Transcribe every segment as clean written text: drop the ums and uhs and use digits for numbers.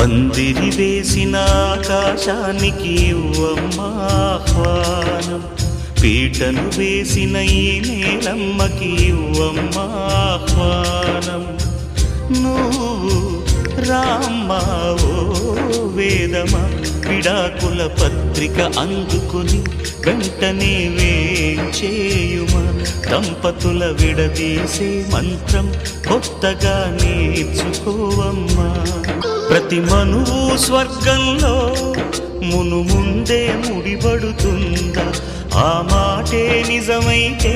పందిరి వేసిన ఆకాశానికి ఇవ్వమ్మా ఆహ్వానం, పీటను వేసిన ఈ నేలమ్మకి ఇవ్వమ్మా ఆహ్వానం. నువ్వు రామ్మా ఓ వేదమా, విడాకుల పత్రిక అందుకుని వెంటనే వేంచేయుమా, దంపతుల విడదీసే మంత్రం కొత్తగా నేర్చుకోవమ్మా. ప్రతి మనువు స్వర్గంలో ముందే ముడిపడుతుందా, ఆ మాటే నిజమైతే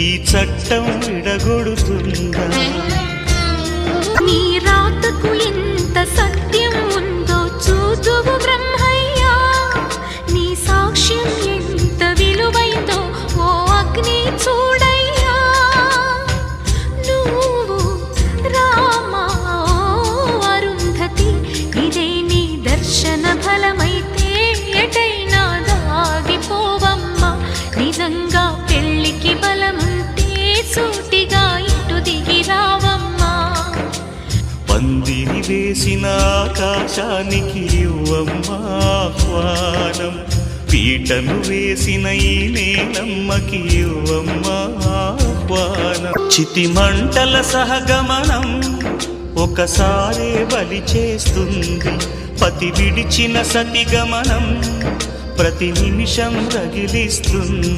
ఈ చట్టం విడగొడుతుందా? నీ రాతకు ఎంత సత్యం ఉందో చూదువు బ్రహ్మయ్యా, నీ సాక్ష్యం ఎంత విలువైందో ఓ అగ్ని చూడయ్యా. నువ్వు రామా అరుంధతి, ఇదే నీ దర్శన ఫలమైతే ఎటైనా దాగిపోవమ్మా. నిజంగా పెళ్లికి బలముంటే సూటిగా ఇటు దిగి రావమ్మా. పందిరి వేసిన ఆకాశానికి ఇవ్వమ్మా ఆహ్వానం, పీటను వేసిన ఈ నేలమ్మకి ఇవ్వమ్మా ఆహ్వానం. చితి మంటల సహగమనం ఒకసారే బలి చేస్తుంది, పతి విడిచిన సతి గమనం ప్రతి నిమిషం రగిలిస్తుంది.